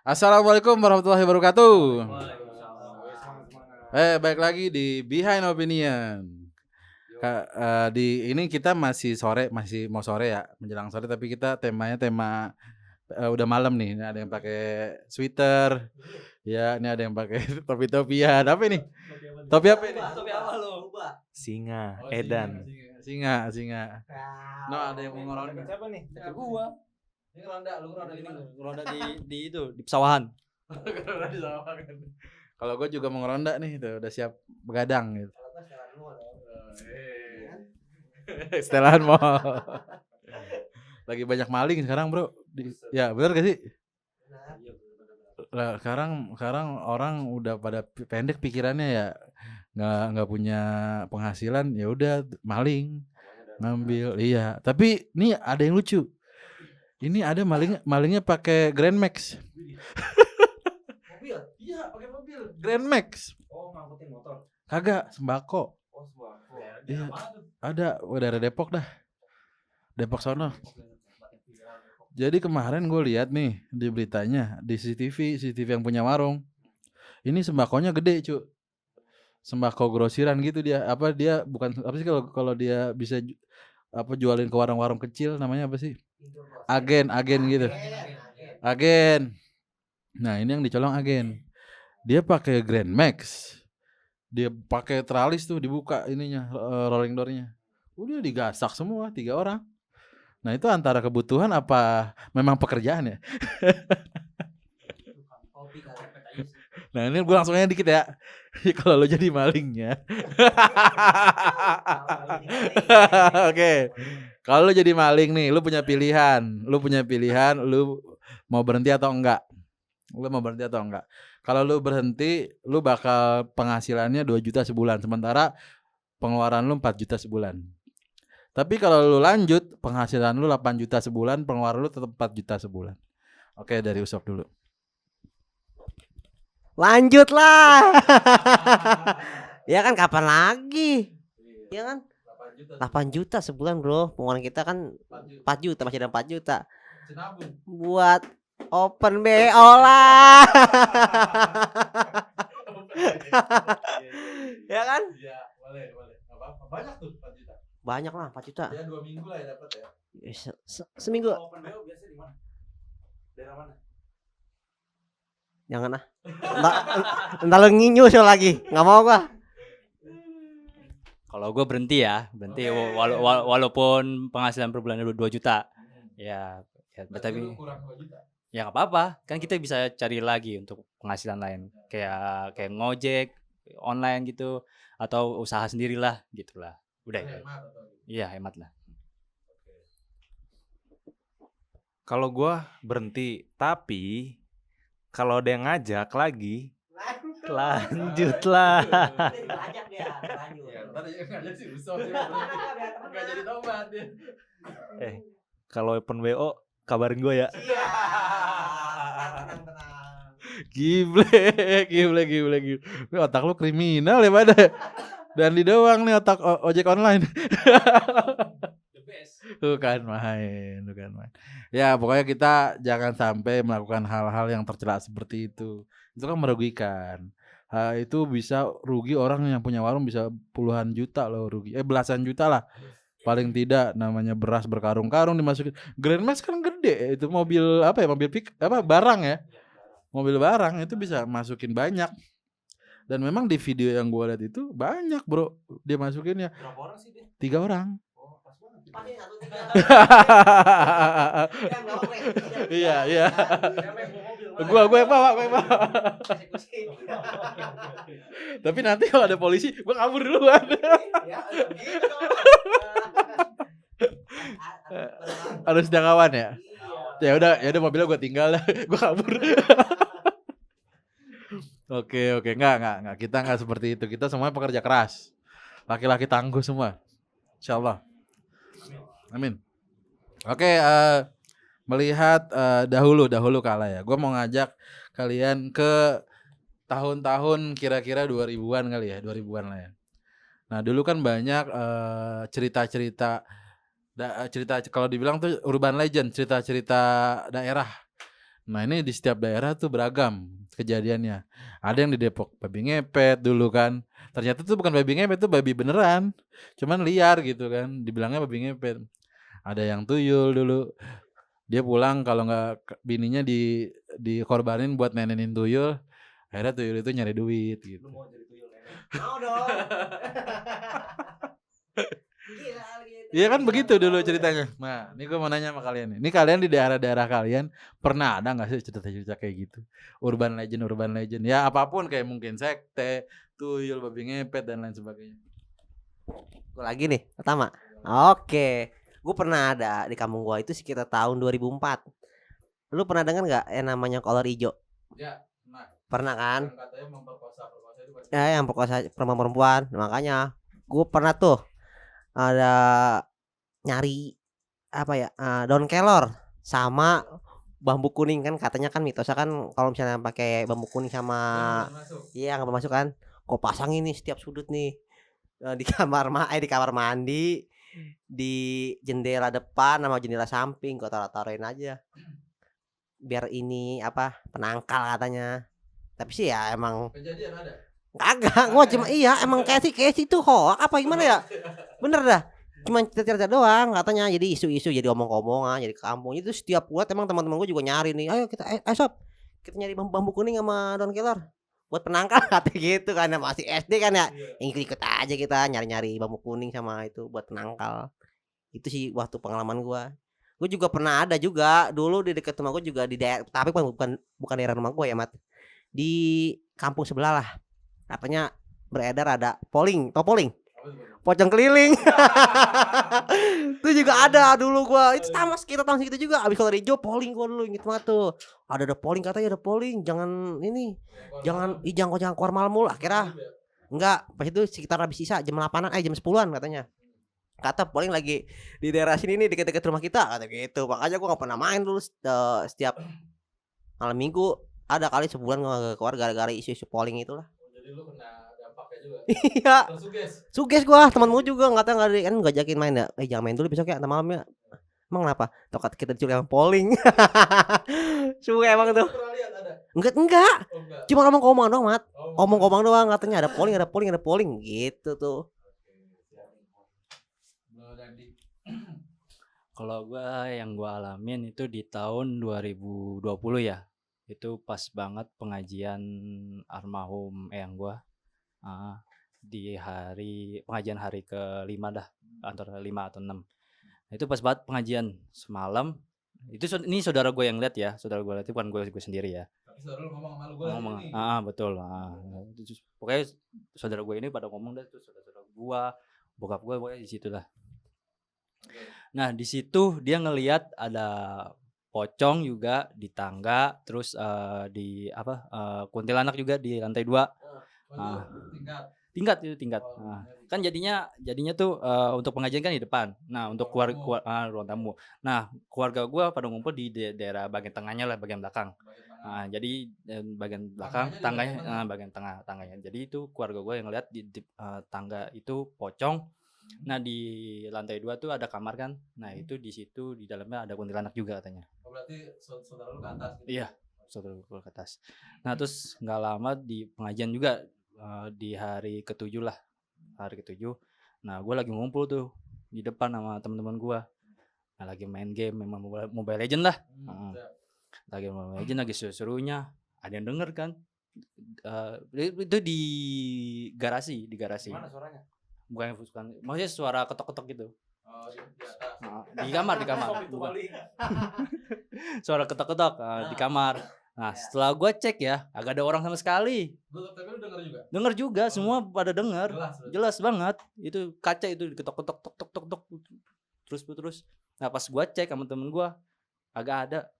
Assalamualaikum warahmatullahi wabarakatuh. Waalaikumsalam. Baik lagi di Behind Opinion. Di ini kita masih mau sore ya, menjelang sore, tapi kita temanya udah malam nih. Ini ada yang pakai sweater, ya. Ini ada yang pakai topi-topian. Apa ini? Topi apa ini? Topi apa lu? Singa, Oh, Edan. Singa. No, ada yang mau ngeronda. Siapa nih? Gua. Ini ngeronda, lu ngeronda di mana? Ngeronda di itu, di pesawahan. Kalau gue juga mau ngeronda nih, tuh udah siap begadang gitu. Setelan mall. Lagi banyak maling sekarang, Bro. Ya, benar gak sih? Lah, sekarang orang udah pada pendek pikirannya ya. Nggak punya penghasilan, ya udah maling, ngambil. Iya, tapi nih ada yang lucu. Ini ada malingnya pakai Grand Max. Mobil? Iya, pakai mobil. Grand Max. Oh, ngangkutin motor. Kagak, sembako. Oh, sembako. Iya. Ada daerah Depok dah. Depok sono. Jadi kemarin gue lihat nih di beritanya di CCTV yang punya warung. Ini sembakonya gede, cu. Sembako grosiran gitu dia. Apa dia bukan apa sih kalau dia bisa jualin ke warung-warung kecil, namanya apa sih? Agen gitu. Agen. Nah, ini yang dicolong agen. Dia pakai Grand Max. Dia pakai tralis tuh, dibuka ininya, rolling door-nya. Udah digasak semua 3 orang. Nah, itu antara kebutuhan apa memang pekerjaan ya? Nah, ini gue langsung aja dikit ya. Kalau lo jadi malingnya. Oke. Kalau lo jadi maling nih, lu punya pilihan, lu mau berhenti atau enggak? Kalau lu berhenti, lu bakal penghasilannya 2 juta sebulan, sementara pengeluaran lu 4 juta sebulan. Tapi kalau lu lanjut, penghasilan lu 8 juta sebulan, pengeluaran lu tetap 4 juta sebulan. Oke, dari Usop dulu. Lanjutlah. Ya kan kapan lagi? Ya kan? 8 juta sebulan, Bro. Pengeluaran kita kan 4 juta, masih ada 4 juta. Buat open BO lah. Ya kan? Iya, boleh. Enggak apa-apa. Banyak tuh 4 juta. Banyak lah 4 juta. Ya 2 minggu lah ya dapat ya. Seminggu. Open BO biasanya di mana? Daerah mana? Jangan ah. Entar lu nginyu lagi. Enggak mau gua. Kalau gue berhenti ya, Oke. walaupun penghasilan per bulan 2 juta. Ya tapi lu kurang 2 juta. ya enggak apa-apa. Kan kita bisa cari lagi untuk penghasilan lain. Kayak ngojek online gitu atau usaha sendirilah gitulah. Udah itu. Hemat atau gitu. Iya, hemat lah. Kalau gua berhenti, tapi kalau ada yang ngajak lagi, lanjutlah. Banyak dia, lanjut. Ya, ntar dia ngajak si Usop dia berhenti. Enggak jadi tobat dia. Kalau open WO kabarin gua ya. Iya. Tenang. Gible. Otak lu kriminal ya pada. Dan di doang nih otak ojek online. Bukan main. Ya, pokoknya kita jangan sampai melakukan hal-hal yang tercela seperti itu. Itu kan merugikan. Itu bisa rugi orang yang punya warung, bisa puluhan juta loh rugi. Belasan juta lah. Paling tidak, namanya beras berkarung-karung dimasukin. Grand Max kan gede, itu mobil barang ya. Mobil barang itu bisa masukin banyak. Dan memang di video yang gue lihat itu banyak, Bro. Dia masukinnya. Berapa orang sih dia? 3 orang. Oh, pas banget. Iya. Gua yang bawa. Tapi nanti kalau ada polisi, gua kabur duluan. Harus jangkauan ya. Ya udah mobilnya gua tinggal dah. Gua kabur. Oke, enggak. Kita enggak seperti itu. Kita semuanya pekerja keras. Laki-laki tangguh semua. Insyaallah. Amin. Oke, melihat dahulu kala ya. Gue mau ngajak kalian ke tahun-tahun kira-kira 2000-an kali ya, 2000-an lah ya. Nah, dulu kan banyak cerita kalau dibilang tuh urban legend, cerita-cerita daerah Nah ini di setiap daerah tuh beragam kejadiannya. Ada yang di Depok babi ngepet dulu kan. Ternyata tuh bukan babi ngepet, tuh babi beneran. Cuman liar gitu kan. Dibilangnya babi ngepet. Ada yang tuyul dulu. Dia pulang kalau nggak bininya dikorbanin buat nenenin tuyul. Akhirnya tuyul itu nyari duit gitu. Mau dong. Gila gitu. Iya kan begitu dulu ceritanya. Nah, ini gue mau nanya sama kalian nih. Ini kalian di daerah-daerah kalian pernah ada nggak sih cerita-cerita kayak gitu? Urban legend. Ya apapun kayak mungkin sekte, tuyul, babi ngepet dan lain sebagainya. Gue lagi nih pertama. Oke. Gue pernah ada di kampung gua itu sekitar tahun 2004. Lu pernah dengar nggak yang namanya kolor hijau? Ya, nah, Pernah kan? katanya memperkosa itu Ya yang perkosa perempuan. Makanya gue pernah tuh ada nyari apa ya, daun kelor sama bambu kuning. Kan katanya kan mitosnya kan kalau misalnya pakai bambu kuning sama iya nggak masuk kan, kok pasang ini setiap sudut nih, di di kamar mandi, di jendela depan sama jendela samping, kok taruhin aja biar ini apa penangkal katanya. Tapi sih ya emang Kejadian ada. kagak, gua cuma iya emang kayak situ hoax apa gimana ya, bener dah. Cuma cerita-cerita doang katanya, jadi isu-isu, jadi omong-omongan, jadi ke kampung itu setiap buat emang teman-teman gue juga nyari nih, ayo kita sob kita nyari bambu kuning sama daun kelor buat penangkal kata gitu kan, masih SD kan ya, ikut-ikut aja kita nyari-nyari bambu kuning sama itu buat penangkal. Itu sih waktu pengalaman gue juga pernah ada juga dulu di dekat rumah gue juga di daerah, tapi bukan daerah rumah gue ya Mat, di kampung sebelah lah. Katanya beredar ada polling, tau polling? Pocong keliling. Itu juga ada dulu gua. Itu sama sekitar tahun segitu juga. Abis kalau hijau polling gua dulu inget banget tuh. Ada polling, katanya ada polling, jangan ini. Jangan keluar malam mulu. Akhirnya enggak, pas itu sekitar habis sisa jam 8-an jam 10-an katanya. Kata polling lagi di daerah sini nih dekat-dekat rumah kita kata gitu. Makanya gua enggak pernah main dulu setiap malam minggu. Ada kali sebulan gua enggak keluar gara-gara isu-isu polling itulah. Jadi lu kena dampaknya juga. Iya. Tersuges. Suges gua, temanmu juga ngajakin main ya. Jangan main dulu besok ya, malam ya. Emang kenapa? Tokat kita diculik sama polling. Suge emang tuh. Pernah lihat ada? Enggak. Oh, enggak. Cuma omong-omong doang, Mat. Oh, Omong-omong doang katanya ada polling gitu tuh. Kalau gua yang gua alamin itu di tahun 2020 ya. Itu pas banget pengajian almarhum eyang gua. Di pengajian hari ke-5 dah, antara 5 atau 6. Itu pas banget pengajian semalam. Itu ini saudara gue yang lihat ya, saudara gue lihat, itu bukan gue sendiri ya. Tapi saudara lu ngomong sama lu, gue Ngomong, ini. betul. Pokoknya saudara gue ini pada ngomong dah, tuh saudara gue, bokap gue pokoknya di situ lah. Nah di situ dia ngelihat ada pocong juga di tangga, terus di kuntilanak juga di lantai 2. Tingkat. Nah, kan jadinya tuh untuk pengajian kan di depan. Nah, untuk ruang tamu. Nah, keluarga gua pada ngumpul di daerah bagian tengahnya lah, bagian belakang. Nah, jadi bagian belakang tangganya, bagian tengah tangganya. Jadi itu keluarga gua yang lihat di tangga itu pocong. Nah, di lantai 2 tuh ada kamar kan. Nah, itu di situ di dalamnya ada kuntilanak juga katanya. Oh, berarti saudara lu ke atas gitu. Iya, saudara gua ke atas. Nah, terus nggak lama di pengajian juga. Di hari ke-7 lah, nah gue lagi ngumpul tuh di depan sama teman-teman gue, nah lagi main game memang Mobile Legend lah. Lagi Mobile Legend, lagi seru-serunya, ada yang denger kan, itu di garasi. Mana suaranya? Bukan maksudnya suara ketok-ketok gitu. Oh, di atas. Di kamar suara ketok-ketok di kamar. Nah setelah gue cek ya, agak ada orang sama sekali. Tapi lu denger juga? Denger juga, semua pada denger. Jelas Banget. Itu kaca itu diketok-ketok tok terus. Nah pas gua cek sama temen gua agak ada.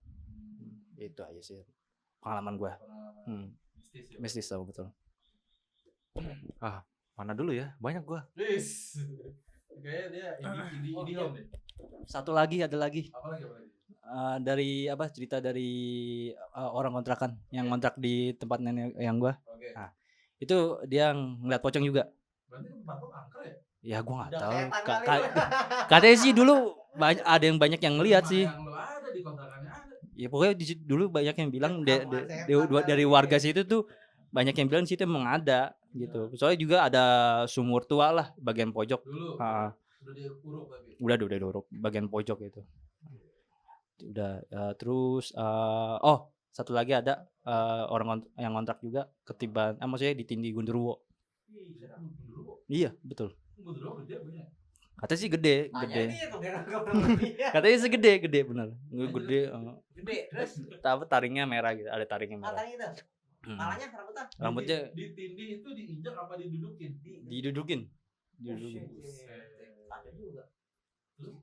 Itu aja sih pengalaman gua. Mistis tau betul. Mana dulu ya? Banyak gua. Kayaknya dia indie home deh. Ada lagi. Apa lagi? Dari cerita dari orang kontrakan yang kontrak di tempat nenek yang gua. Okay. Nah, itu dia ngeliat pocong juga. Berarti tempat lu angker ya? Ya gua nggak tahu. Katanya sih dulu ada yang banyak yang ngeliat sih. Yang lu ada di kontrakannya ada. Ya pokoknya dulu banyak yang bilang dari warga situ tuh banyak yang bilang situ emang ada gitu. Soalnya juga ada sumur tua lah bagian pojok. Dulu Ah, udah diuruk tapi. udah diuruk bagian pojok itu. Udah terus satu lagi ada yang ngontrak juga ketiban maksudnya ditindih Gundurwo. Iya, betul. Gundurwo gede punya. Katanya sih gede. Dia tuh biar Katanya sih gede bener. Gede. gede. Terus Tapi taringnya merah gitu, ada taringnya merah. matanya itu. Hmm. Palanya rambutnya. Rambutnya Ditindih itu diinjak apa didudukin? didudukin. Ada juga.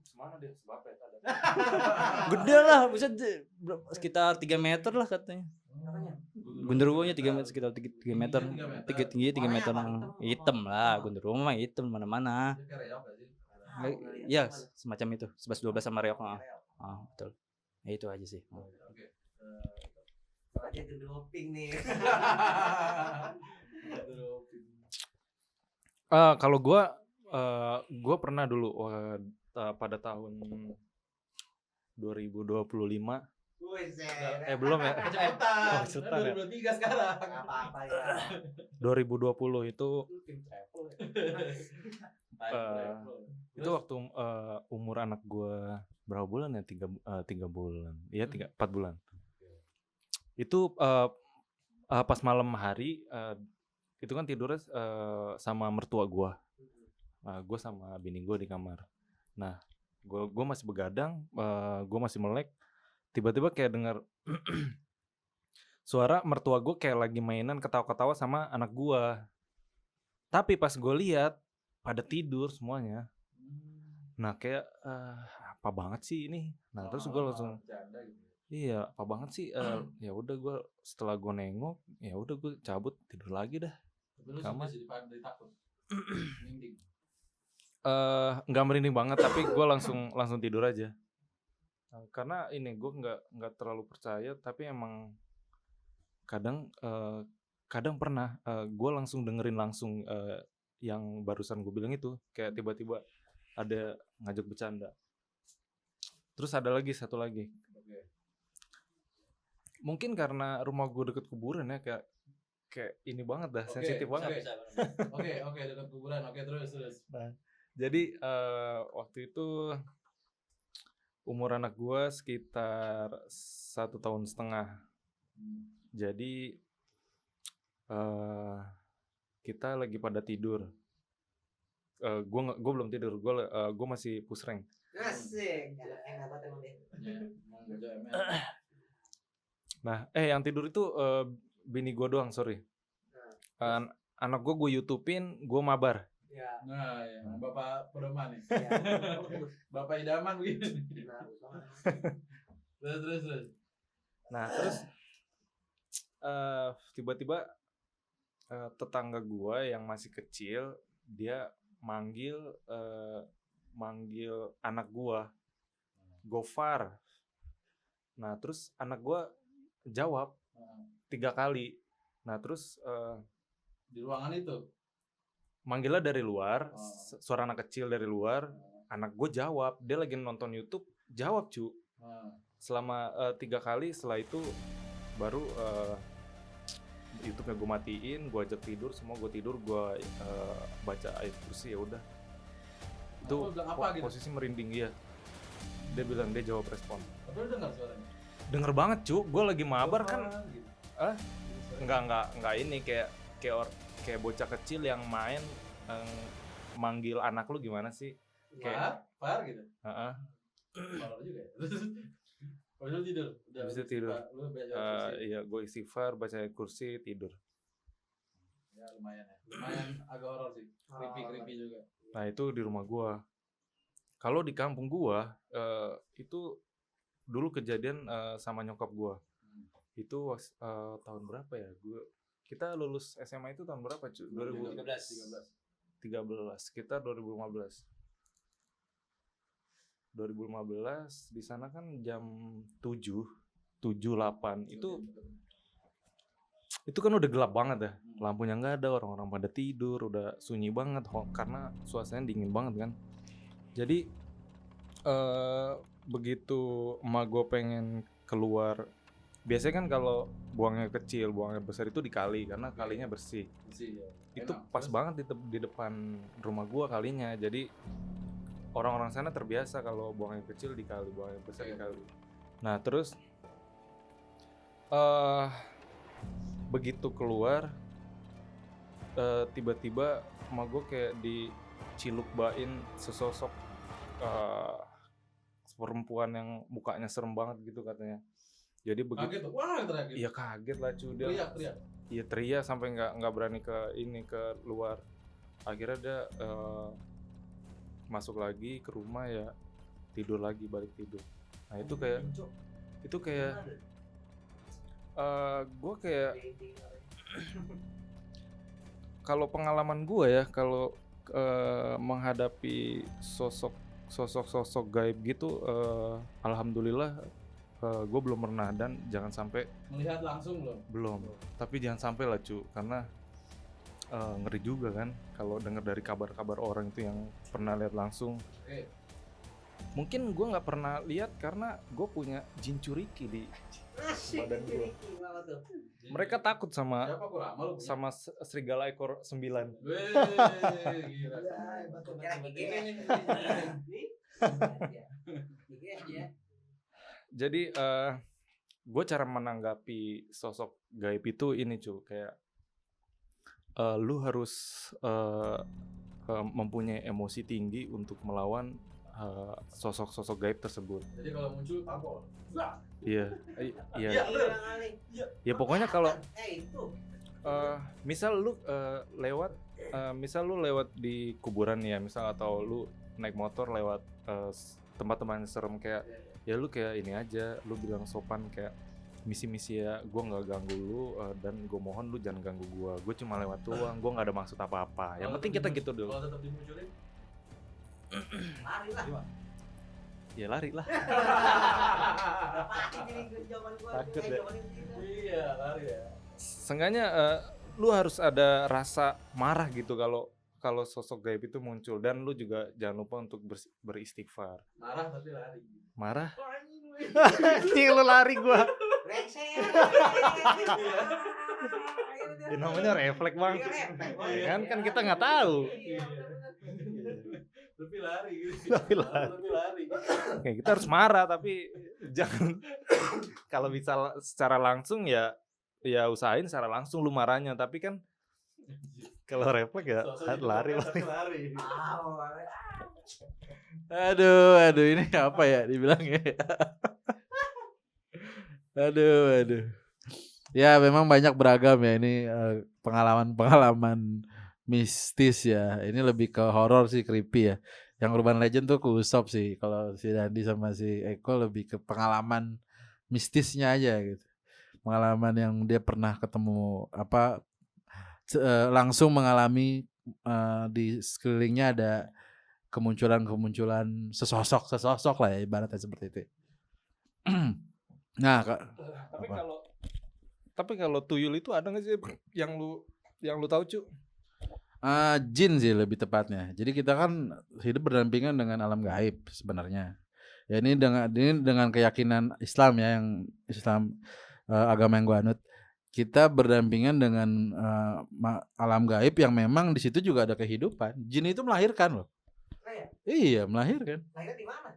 Semana dia sebabnya ada. Gede lah, bisa sekitar 3 meter lah katanya. Katanya. Gundurwonya 3 meter sekitar 3 meter. Tinggi 3 meter. Hitam lah, Gundurwo mah hitam mana-mana. Dia kayak reok gak sih? Iya, semacam itu. 11 12 sama reok. Betul. Ya itu aja sih. Oke. Soalnya Gundurwo pink nih. Kalau gua pernah dulu pada tahun 2025. Belum ya? Cepetan. Oh, cepetan ya? 2023 sekarang. Apa-apa ya. 2020 itu itu waktu umur anak gua berapa bulan ya? 3 bulan. Iya, 4 bulan. Itu pas malam hari itu kan tidurnya sama mertua gua. Gua sama bini gua di kamar. Nah, gua masih begadang, gua masih melek. Tiba-tiba kayak dengar suara mertua gua kayak lagi mainan ketawa-ketawa sama anak gua. Tapi pas gua lihat pada tidur semuanya. Nah, kayak apa banget sih ini? Nah, terus gua langsung iya, apa banget sih? Ya udah gua setelah gua nengok, ya udah gua cabut tidur lagi dah. Kamar. Takut. Merinding. Nggak merinding banget tapi gue langsung tidur aja. Karena ini gue nggak terlalu percaya tapi emang kadang pernah gue langsung dengerin langsung yang barusan gue bilang itu kayak tiba-tiba ada ngajak bercanda. Terus ada lagi satu lagi. Mungkin karena rumah gue deket kuburan ya kayak ini banget dah, sensitif banget. Oke, dekat kuburan. Oke, terus. Jadi waktu itu umur anak gue sekitar 1,5 tahun. Jadi kita lagi pada tidur. Gue belum tidur, gue masih pusreng. Asik. Enak banget emang dia. Nah, yang tidur itu bini gue doang, sorry. Anak gue YouTubein, gue mabar. Ya. Nah, ya. Bapak pedoman nih. Ya. Bapak idaman begini. Terus. Nah, terus tiba-tiba tetangga gua yang masih kecil dia manggil anak gua, Gofar. Nah, terus anak gua jawab 3 kali. Nah, terus Di ruangan itu. manggilnya dari luar, suara anak kecil dari luar. Anak gue jawab, dia lagi nonton YouTube, jawab cu. Selama 3 kali, setelah itu baru YouTube-nya gue matiin, gue ajak tidur, semua gue tidur, gue baca ayat kursi, ya udah. Itu gitu? posisi merinding dia. Dia bilang dia jawab respon. Tapi lu dengar suaranya? Denger banget cu, gue lagi mabar kan. Gitu. Enggak ini kayak bocah kecil yang main manggil anak lu gimana sih? Kayak Far gitu. Heeh. Parah juga ya. Habis lu tidur. Habis itu tidur. Lu baca kursi. Iya, gue istighfar, baca ayat kursi, tidur. Ya lumayan ya. Lumayan agak horor sih. Creepy juga. Nah, itu di rumah gua. Kalau di kampung gua itu dulu kejadian sama nyokap gua. Itu tahun berapa ya? Kita lulus SMA itu tahun berapa, cu? 2013. Sekitar 2015 di sana kan jam 7, 8 itu kan udah gelap banget ya, lampunya nggak ada, orang-orang pada tidur, udah sunyi banget karena suasananya dingin banget kan. Jadi begitu emak gue pengen keluar. Biasanya kan kalau buangnya kecil, buangnya besar itu di kali karena kalinya bersih. Itu pas banget di depan rumah gua kalinya. Jadi orang-orang sana terbiasa kalau buangnya kecil di kali, buangnya besar di kali. Nah, terus begitu keluar tiba-tiba sama gue kayak diciluk-bain sesosok perempuan yang mukanya serem banget gitu katanya. Jadi begitu Kaget tuh. Wah, terakhir. iya kaget lah cuy dia. Teriak. Iya teriak sampai nggak berani ke luar. Akhirnya dia masuk lagi ke rumah ya, tidur lagi, balik tidur. Nah itu kayak gue kayak kalau pengalaman gue ya, kalau menghadapi sosok gaib gitu, alhamdulillah gue belum pernah, dan jangan sampai Melihat langsung belum. Tapi jangan sampai lah cu, karena ngeri juga kan kalau dengar dari kabar-kabar orang itu yang pernah lihat langsung. Mungkin gue nggak pernah lihat karena gue punya jin curiki di badan gue. Mereka takut sama Siapa kurama lu? sama serigala ekor 9. Weh, gila. Jadi gue cara menanggapi sosok gaib itu ini cu, kayak lu harus mempunyai emosi tinggi untuk melawan sosok-sosok gaib tersebut. Jadi kalau muncul tampol. Iya. Ya pokoknya kalau misal lu lewat di kuburan ya, misal, atau lu naik motor lewat tempat-tempat yang serem, kayak ya lu kayak ini aja, lu bilang sopan kayak misi-misi ya, gue nggak ganggu lu, dan gue mohon lu jangan ganggu gue cuma lewat doang, gue nggak ada maksud apa-apa. Yang penting kita gitu dulu. Kalau tetap dimunculin, Lari lah. Ya lari lah. Takut ya. Iya, lari ya. Seenggaknya lu harus ada rasa marah gitu kalau sosok gaib itu muncul, dan lu juga jangan lupa untuk beristighfar. Marah tapi lari. Marah? Ini lu lari gua. Ya, namanya refleks bang. Ya kan kita nggak tahu. Tapi lari. Tapi lari. Ya, kita harus marah tapi jangan kalau bisa secara langsung ya usahain secara langsung lu marahnya, tapi kan kalau refleks ya lari. Aduh, ini apa ya dibilangnya? Aduh. Ya memang banyak beragam ya ini pengalaman mistis ya. Ini lebih ke horor sih, creepy ya. Yang urban legend tuh ke Usop sih. Kalau si Dandi sama si Eko lebih ke pengalaman mistisnya aja gitu. Pengalaman yang dia pernah ketemu langsung mengalami di sekelilingnya ada kemunculan sesosok lah ya, ibaratnya seperti itu. Nah, tapi kalau tuyul itu ada nggak sih yang lu tahu cu? Jin sih lebih tepatnya. Jadi kita kan hidup berdampingan dengan alam gaib sebenarnya. Ya ini dengan keyakinan Islam ya, yang Islam agama yang gua anut. Kita berdampingan dengan alam gaib yang memang di situ juga ada kehidupan. Jin itu melahirkan loh. Iya, melahirkan. Lahirnya di mana?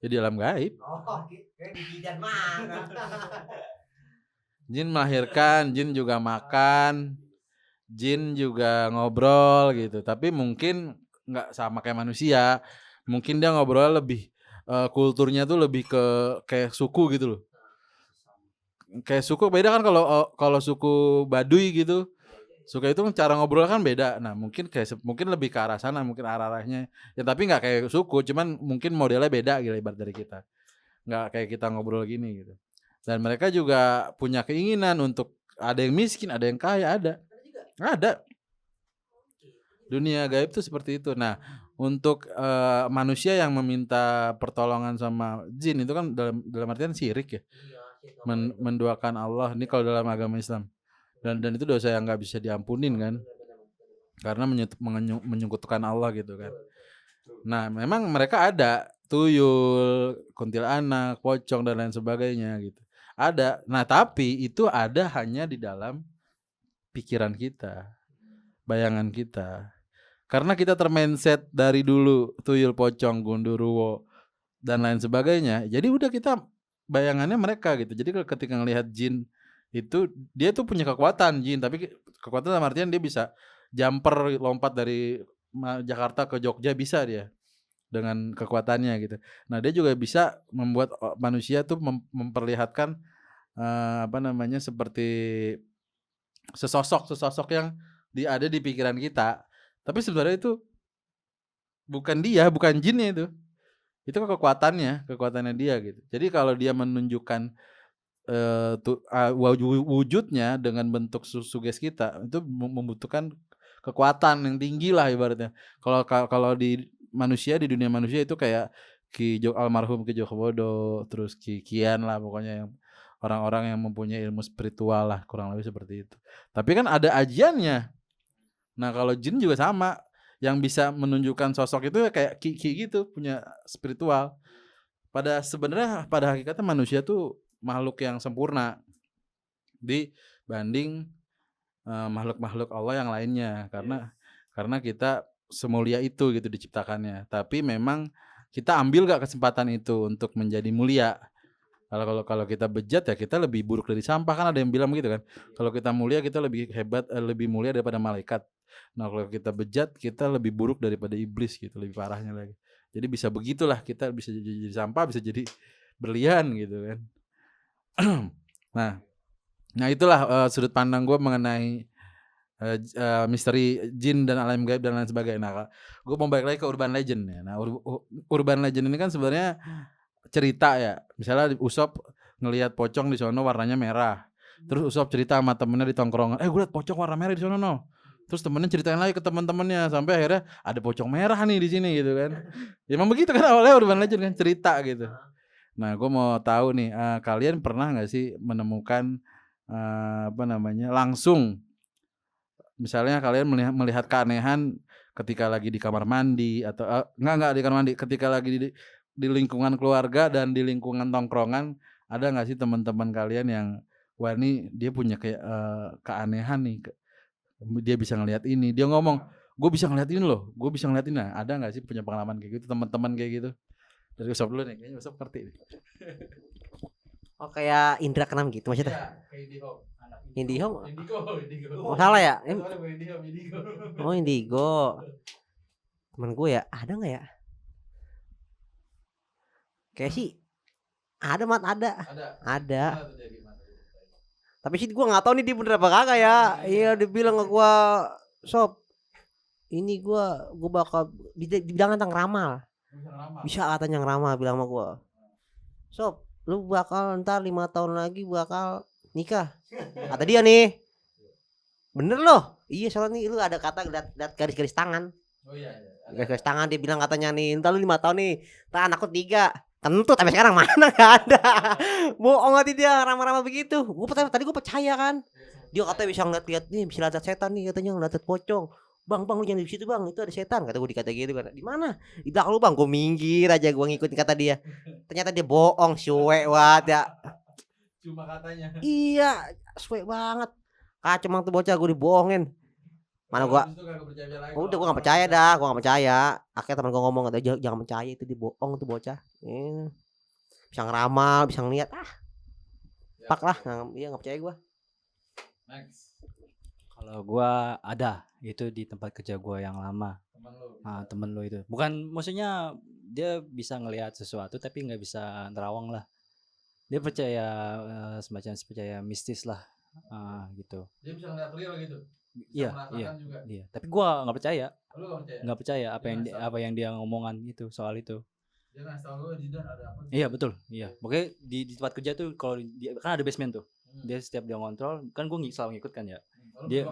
Ya di alam gaib. Oh, kayak di bidan mana? Jin melahirkan, jin juga makan, jin juga ngobrol gitu. Tapi mungkin nggak sama kayak manusia. Mungkin dia ngobrol lebih kulturnya tuh lebih ke kayak suku gitu loh. Kayak suku beda kan, kalau suku Baduy gitu. Suka itu cara ngobrol kan beda. Nah, mungkin lebih ke arah sana, mungkin arahnya. Ya tapi nggak kayak suku, cuman mungkin modelnya beda gitu ibarat dari kita. Nggak kayak kita ngobrol gini gitu. Dan mereka juga punya keinginan untuk ada yang miskin, ada yang kaya, ada. Dunia gaib tuh seperti itu. Nah, untuk manusia yang meminta pertolongan sama jin itu kan dalam artian syirik ya. Menduakan Allah ini kalau dalam agama Islam. Dan itu dosa yang nggak bisa diampunin kan, karena menyekutukan Allah gitu kan. Nah memang mereka ada tuyul, kuntilanak, pocong dan lain sebagainya gitu. Ada. Nah, tapi itu ada hanya di dalam pikiran kita, bayangan kita. Karena kita termindset dari dulu tuyul, pocong, gundurwo dan lain sebagainya. Jadi udah kita bayangannya mereka gitu. Jadi ketika ngelihat jin itu dia tuh punya kekuatan jin, tapi kekuatan dalam artian dia bisa jumper, lompat dari Jakarta ke Jogja bisa dia dengan kekuatannya gitu. Nah, dia juga bisa membuat manusia tuh memperlihatkan seperti sesosok yang ada di pikiran kita. Tapi sebenarnya itu bukan dia, bukan jinnya itu. Itu kekuatannya dia gitu. Jadi kalau dia menunjukkan wujudnya dengan bentuk suges kita, itu membutuhkan kekuatan yang tinggi lah ibaratnya. Kalau di dunia manusia itu kayak almarhum Ki Joko, terus Ki Kian lah pokoknya, yang orang-orang yang mempunyai ilmu spiritual lah, kurang lebih seperti itu. Tapi kan ada ajiannya. Nah, kalau jin juga sama, yang bisa menunjukkan sosok itu kayak Ki gitu, punya spiritual. Sebenarnya pada hakikatnya manusia tuh makhluk yang sempurna dibanding makhluk-makhluk Allah yang lainnya, karena kita semulia itu gitu diciptakannya. Tapi memang kita ambil gak kesempatan itu untuk menjadi mulia. Kalau kita bejat ya kita lebih buruk dari sampah, kan ada yang bilang begitu kan. Kalau kita mulia kita lebih hebat, lebih mulia daripada malaikat. Nah, kalau kita bejat kita lebih buruk daripada iblis gitu, lebih parahnya lagi. Jadi bisa begitulah, kita bisa jadi sampah, bisa jadi berlian gitu kan. Nah itulah sudut pandang gue mengenai misteri jin dan alam gaib dan lain sebagainya. Nah, gue mau balik lagi ke urban legend ya. Nah, urban legend ini kan sebenarnya cerita ya. Misalnya Usop ngelihat pocong di sono warnanya merah. Terus Usop cerita sama temennya di tongkrongan, gue liat pocong warna merah di sono no. Terus temennya ceritain lagi ke teman-temannya sampai akhirnya ada pocong merah nih di sini gitu kan. Ya, emang begitu kan awalnya urban legend kan, cerita gitu. Nah, gue mau tahu nih, kalian pernah nggak sih menemukan langsung, misalnya kalian melihat keanehan ketika lagi di kamar mandi atau enggak di kamar mandi, ketika lagi di lingkungan keluarga dan di lingkungan tongkrongan, ada nggak sih teman-teman kalian yang wah ini dia punya kayak keanehan nih, dia bisa ngelihat ini, dia ngomong gue bisa ngelihat ini loh, gue bisa ngelihat ini. Nah, ada nggak sih punya pengalaman kayak gitu, teman-teman kayak gitu? Dari Usop dulu nih, kayaknya Usop ngerti nih. Oh, kayak Indra keenam gitu maksudnya. Indigo. Oh, salah ya? Oh, Indigo. Temen gue ya, ada nggak ya? Kayak sih ada. Tapi sih gue nggak tahu nih dia bener apa kagak ya. Iya, dia bilang ke gue, Sob, ini gue bakal dibilang tentang ramal. Bisa katanya ngeramal, bilang sama gue, Sob, lu bakal ntar 5 tahun lagi bakal nikah. Kata dia nih. Bener loh. Iya, soalnya nih lu ada kata lihat garis-garis tangan. Oh iya. Garis-garis tangan, dia bilang katanya nih, ntar lu 5 tahun nih, ntar anakku 3. Tentu tapi sekarang mana gak ada. Bohong hati dia ramal-ramal begitu. Tadi gue percaya kan. Dia katanya bisa ngeliat nih, bisa lihat setan nih, katanya ngeliat pocong. Bang lu jangan di situ bang, itu ada setan, kata gue, dikata gitu kan. Di mana? Di belakang lu bang. Gue minggir aja, gue ngikutin kata dia. Ternyata dia bohong, suwe banget ya. Cuma katanya. Iya, suwe banget. Kacau emang tuh bocah, gue dibohongin. Mana gua? Udah gue gak percaya dah, gue gak percaya. Akhirnya teman gue ngomong, katanya jangan percaya, itu dibohong tuh bocah. Bisa ngeramal, bisa ngeliat. Pak lah, iya gak percaya gue. Next. Kalau gua ada, itu di tempat kerja gua yang lama. Temen lo itu. Bukan maksudnya dia bisa ngelihat sesuatu tapi nggak bisa nerawang lah. Dia percaya semacam percaya mistis lah, gitu. Dia bisa ngeliat real gitu. Iya. Tapi gua nggak percaya. Lu nggak percaya? Nggak percaya apa yang dia ngomongan itu soal itu. Dia ngasih tau lu di dan ada apa? Iya betul. Iya. Pokoknya di tempat kerja tuh kalau kan ada basement tuh. Dia setiap dia ngontrol, kan gue selalu ngikut kan ya. Dia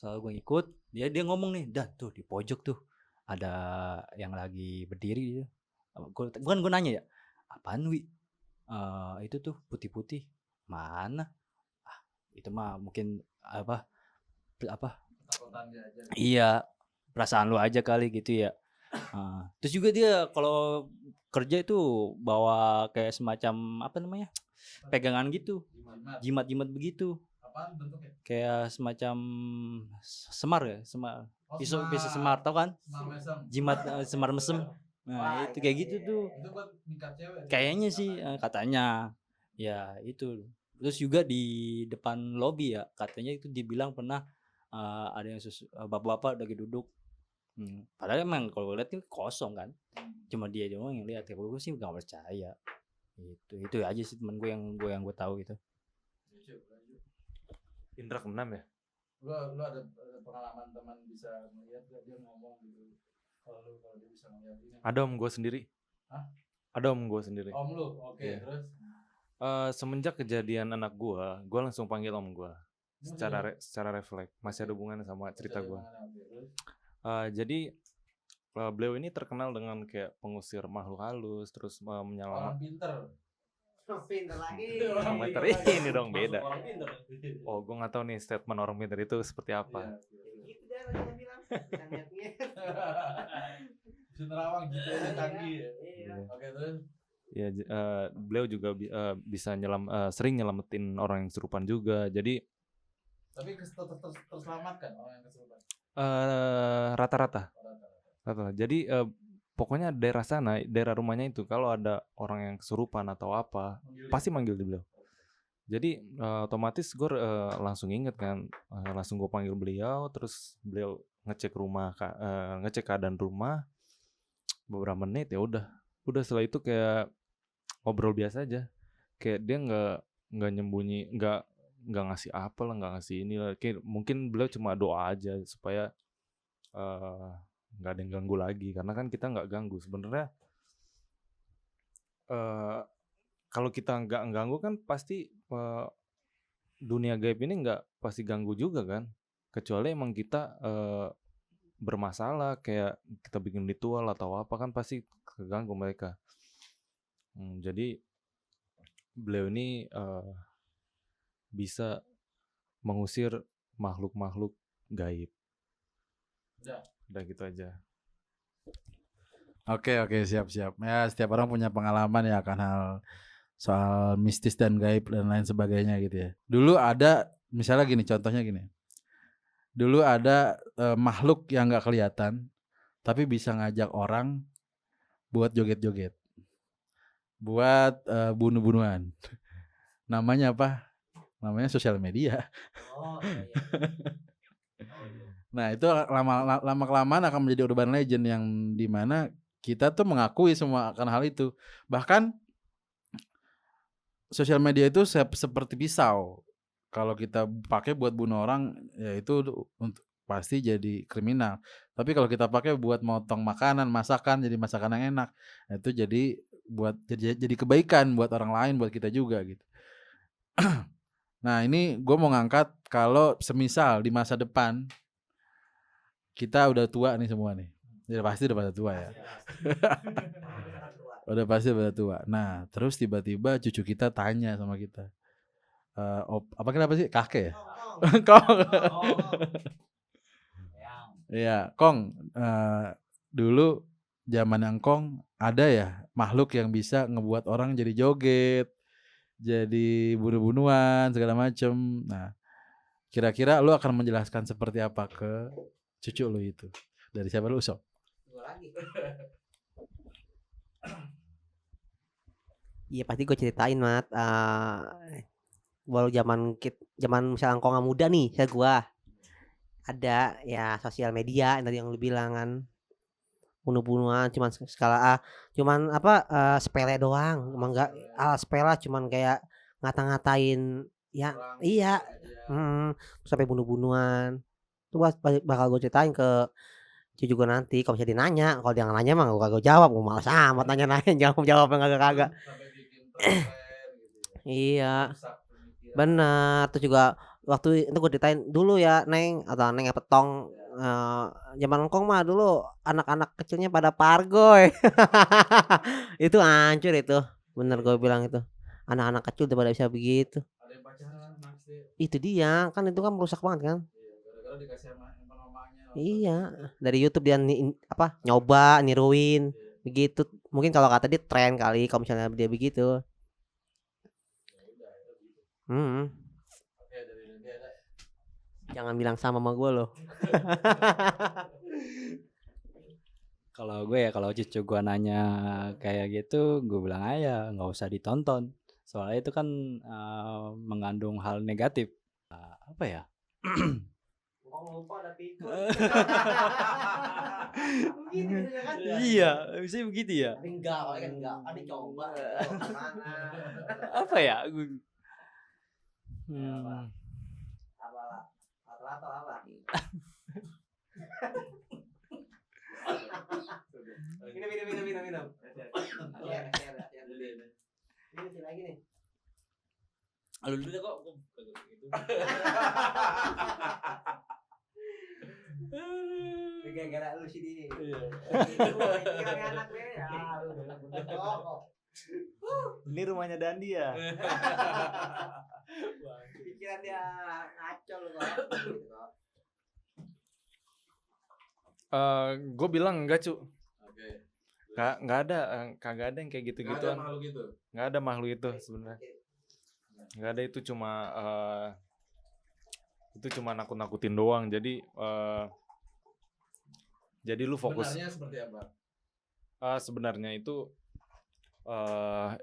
selalu gue ngikut. Dia ngomong nih, dah tuh di pojok tuh ada yang lagi berdiri. Bukan gue nanya ya, apaan Wi? Itu tuh putih-putih mana? Itu mah mungkin apa? Iya, perasaan lu aja kali gitu ya. Terus juga dia kalau kerja itu bawa kayak semacam apa namanya, pegangan gitu, jimat-jimat begitu, Apaan bentuknya? kayak semacam semar ya, semar, pisau semar, tau kan? Semar mesem. Jimat semar mesem. Nah itu kayak gitu tuh. Itu buat mikat cewek. Kayaknya sih katanya. Ya itu. Terus juga di depan lobi ya, katanya itu dibilang pernah ada yang bapak-bapak lagi duduk. Padahal emang kalau lihat ini kosong kan. Cuma dia doang yang lihat. Kalau gue sih nggak percaya. Itu aja sih temen gue yang gue tahu gitu. Indra keenam ya. Lu ada pengalaman teman bisa melihat dia ngomong gitu. Kalau dia bisa melihat ini. Ada om gue sendiri. Hah? Ada om gue sendiri. Om lu, oke. Iya. Terus Semenjak kejadian anak gue langsung panggil om gue secara refleks. Masih ada hubungannya sama cerita gue. Jadi beliau ini terkenal dengan kayak pengusir makhluk halus, terus orang menyelamatkan. pinter. Pinter lagi. Orang pinter ini dong beda. Oh, gue nggak tahu nih statement orang pinter itu seperti apa. Gitu dah dia bilang. Niat-niat. Bisa nerawang gitu aja canggih ya. Iya. Oke, terus Ya, beliau juga bisa sering nyelamatin orang yang kesurupan juga. Jadi tapi terselamatkan orang yang kesurupan. rata-rata. Jadi pokoknya daerah rumahnya itu kalau ada orang yang kesurupan atau apa, pasti manggil beliau. Jadi otomatis gue langsung inget kan, langsung gue panggil beliau, terus beliau ngecek ngecek keadaan rumah beberapa menit, ya udah setelah itu kayak ngobrol biasa aja, kayak dia nggak nyembunyi, nggak ngasih apa lah, nggak ngasih ini lah, kayak mungkin beliau cuma doa aja supaya nggak ada yang ganggu lagi, karena kan kita nggak ganggu sebenarnya. Kalau kita nggak ganggu kan pasti dunia gaib ini nggak pasti ganggu juga kan, kecuali emang kita bermasalah kayak kita bikin ritual atau apa kan pasti keganggu mereka. Jadi beliau ini bisa mengusir makhluk-makhluk gaib. Udah gitu aja. Oke, siap. Ya, setiap orang punya pengalaman ya akan hal soal mistis dan gaib dan lain sebagainya gitu ya. Dulu ada misalnya gini, contohnya gini. Dulu ada makhluk yang nggak kelihatan tapi bisa ngajak orang buat joget-joget, buat bunuh-bunuhan. Namanya apa? Namanya sosial media. Oh iya. Nah itu lama kelamaan akan menjadi urban legend yang dimana kita tuh mengakui semua akan hal itu. Bahkan sosial media itu seperti pisau. Kalau kita pakai buat bunuh orang, ya itu untuk pasti jadi kriminal. Tapi kalau kita pakai buat motong makanan, masakan jadi masakan yang enak, itu jadi kebaikan buat orang lain, buat kita juga gitu. Nah ini gue mau ngangkat kalau semisal di masa depan kita udah tua nih semua nih, ya pasti udah pada tua ya. Udah pasti pada tua. Nah terus tiba-tiba cucu kita tanya sama kita, kenapa sih kakek ya? Kong. Iya, Kong. Dulu zaman yang Kong ada ya makhluk yang bisa ngebuat orang jadi joget, jadi bunuh-bunuhan segala macem. Nah, kira-kira lu akan menjelaskan seperti apa ke cucu lu itu? Dari siapa lu, Usop? Iya pasti gue ceritain Mat. Walau zaman misalnya Kong muda nih, saya gua ada ya sosial media yang tadi yang lu bilang kan, bunuh-bunuhan cuman cuman sepele doang, emang enggak sepele, cuman kayak ngata-ngatain ya iya sampai bunuh-bunuhan. Itu bakal gue ceritain ke cucu gue nanti kalau misalnya dia nanya. Kalau dia nanya mah gue kagak jawab, gue malas amat nanya jawab yang kagak. Iya benar. Terus juga waktu itu gue ceritain dulu ya Neng atau Neng Petong, zaman Kong mah dulu anak-anak kecilnya pada pargoy. Itu hancur itu, bener gue bilang itu anak-anak kecil udah pada bisa begitu. Ada yang pacaran, Itu dia kan, itu kan merusak banget kan. Gara-gara dikasih sama mamanya. Iya, dari YouTube dia nyoba niruin begitu. Mungkin kalau kata dia tren kali kalau misalnya dia begitu. Hmm. Jangan bilang sama gue loh. Kalau gue ya kalau cucu gue nanya kayak gitu, gue bilang aja nggak usah ditonton. Soalnya itu kan mengandung hal negatif. Apa ya? Lupa tapi Iya, bisa begitu ya. Tapi enggak, kan dicoba. Apa ya? Apa? Minum. Ini lagi nih. Lu dulu deh kok. Gara-gara lu sih di. Iya. Anak gue ya. Ini rumahnya Dandi ya. Pikiran dia ngaco lu kok. Gue bilang enggak, Cu. Oke. Kagak ada yang kayak gitu-gituan. makhluk itu. Nggak ada makhluk itu sebenarnya. Nggak ada, itu cuma nakut-nakutin doang. Jadi lu fokus. Sebenarnya seperti apa? Sebenarnya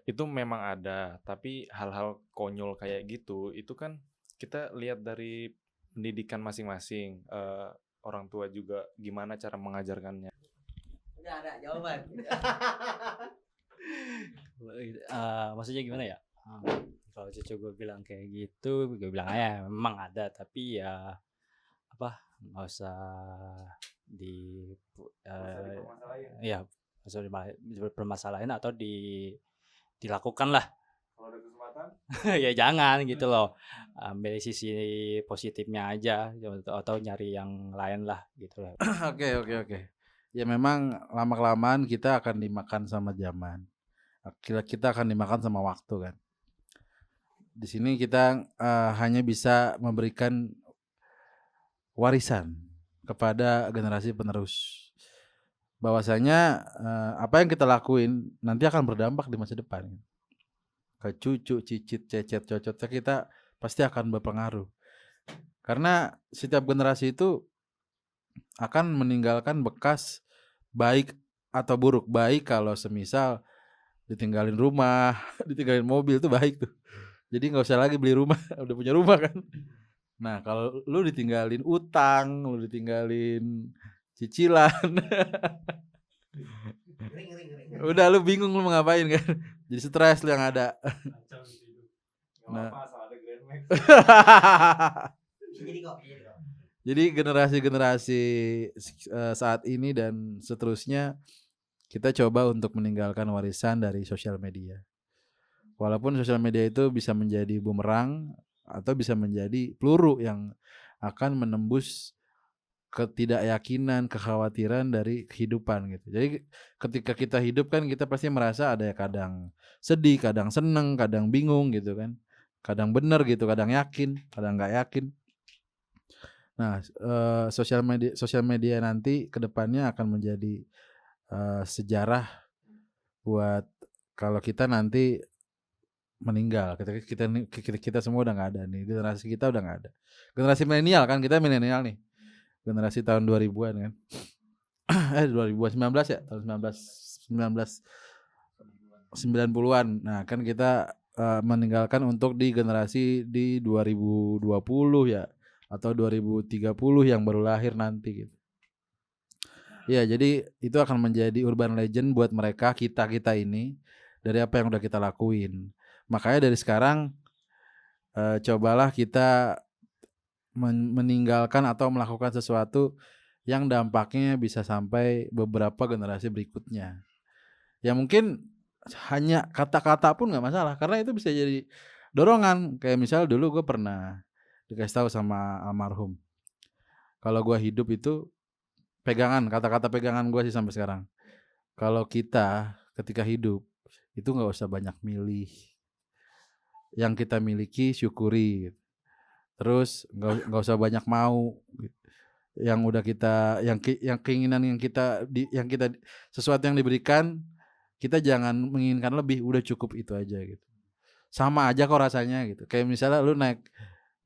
itu memang ada, tapi hal-hal konyol kayak gitu itu kan kita lihat dari pendidikan masing-masing. Orang tua juga gimana cara mengajarkannya. Udah ada jawaban. Maksudnya gimana ya? Kalau cucu gue bilang kayak gitu, gue bilang aja memang ada, tapi ya nggak usah ya nggak usah dipermasalahin atau dilakukan lah. Kalau ada kesempatan Ya jangan gitu loh, ambil sisi positifnya aja atau nyari yang lain lah gitu loh. Oke. Ya memang lama-kelamaan kita akan dimakan sama zaman. Kita akan dimakan sama waktu kan. Di sini kita hanya bisa memberikan warisan kepada generasi penerus. Bahwasanya apa yang kita lakuin nanti akan berdampak di masa depan. Ke cucu, cicit, cecet, cocot kita pasti akan berpengaruh. Karena setiap generasi itu akan meninggalkan bekas baik atau buruk. Baik kalau semisal ditinggalin rumah, ditinggalin mobil itu baik tuh. Jadi nggak usah lagi beli rumah, udah punya rumah kan. Nah kalau lu ditinggalin utang, lu ditinggalin cicilan, udah lu bingung lu mau ngapain kan. Jadi stres lu yang ada. Nah. Jadi generasi-generasi saat ini dan seterusnya kita coba untuk meninggalkan warisan dari sosial media. Walaupun sosial media itu bisa menjadi bumerang atau bisa menjadi peluru yang akan menembus ketidakyakinan, kekhawatiran dari kehidupan gitu. Jadi ketika kita hidup kan kita pasti merasa ada ya kadang sedih, kadang seneng, kadang bingung gitu kan. Kadang benar gitu, kadang yakin, kadang nggak yakin. Nah, sosial media nanti kedepannya akan menjadi sejarah buat kalau kita nanti meninggal. Kita semua udah nggak ada nih, generasi kita udah nggak ada. Generasi milenial kan, kita milenial nih, generasi tahun 2000-an kan. 2019 ya, tahun 1990-an. Nah kan kita meninggalkan untuk di generasi di 2020 ya, atau 2030 yang baru lahir nanti gitu. Ya jadi itu akan menjadi urban legend buat mereka, kita ini dari apa yang udah kita lakuin. Makanya dari sekarang cobalah kita meninggalkan atau melakukan sesuatu yang dampaknya bisa sampai beberapa generasi berikutnya. Ya mungkin hanya kata-kata pun nggak masalah, karena itu bisa jadi dorongan. Kayak misal dulu gue pernah dikasih tahu sama almarhum, kalau gue hidup itu kata-kata pegangan gue sih sampai sekarang. Kalau kita ketika hidup itu nggak usah banyak milih, yang kita miliki syukuri, terus nggak usah banyak mau, yang udah kita yang keinginan yang kita sesuatu yang diberikan, kita jangan menginginkan lebih, udah cukup itu aja gitu. Sama aja kok rasanya gitu. Kayak misalnya lu naik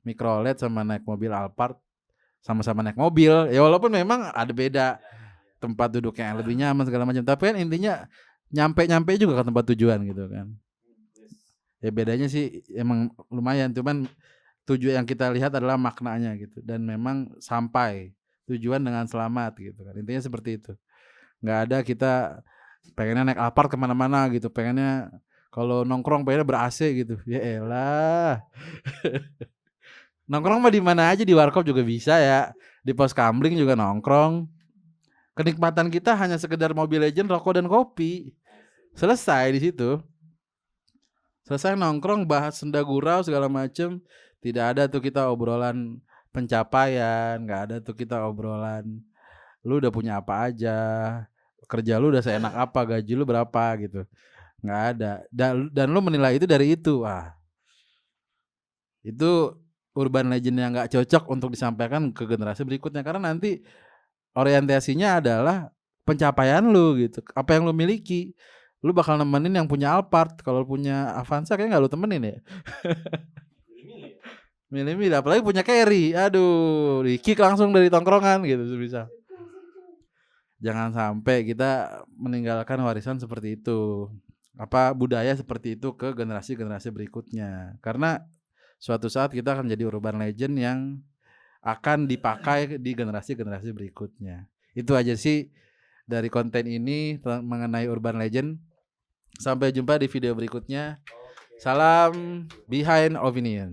Mikrolet sama naik mobil Alphard, sama-sama naik mobil, ya walaupun memang ada beda tempat duduk yang lebih nyaman segala macam, tapi kan intinya nyampe juga ke tempat tujuan gitu kan. Ya bedanya sih emang lumayan, cuman tujuan yang kita lihat adalah maknanya gitu, dan memang sampai tujuan dengan selamat gitu kan, intinya seperti itu. Nggak ada kita pengennya naik Alphard kemana-mana gitu, pengennya kalau nongkrong pengennya ber-AC gitu, ya elah. Nongkrong mah di mana aja, di warkop juga bisa ya, di pos kamling juga nongkrong. Kenikmatan kita hanya sekedar Mobile Legend, rokok dan kopi, selesai di situ. Selesai nongkrong, bahas senda gurau segala macem. Tidak ada tuh kita obrolan pencapaian, nggak ada tuh kita obrolan lu udah punya apa aja, kerja lu udah seenak apa, gaji lu berapa gitu, nggak ada. Dan lu menilai itu dari itu, itu urban legend yang nggak cocok untuk disampaikan ke generasi berikutnya, karena nanti orientasinya adalah pencapaian lu gitu, apa yang lu miliki. Lu bakal nemenin yang punya Alphard, kalau punya Avanza kayak nggak lu temenin ya. Milih-milih, apalagi punya carry, aduh, di kick langsung dari tongkrongan gitu bisa. Jangan sampai kita meninggalkan warisan seperti itu, budaya seperti itu ke generasi-generasi berikutnya, karena suatu saat kita akan jadi urban legend yang akan dipakai di generasi-generasi berikutnya. Itu aja sih dari konten ini mengenai urban legend. Sampai jumpa di video berikutnya. Salam Behind Opinion.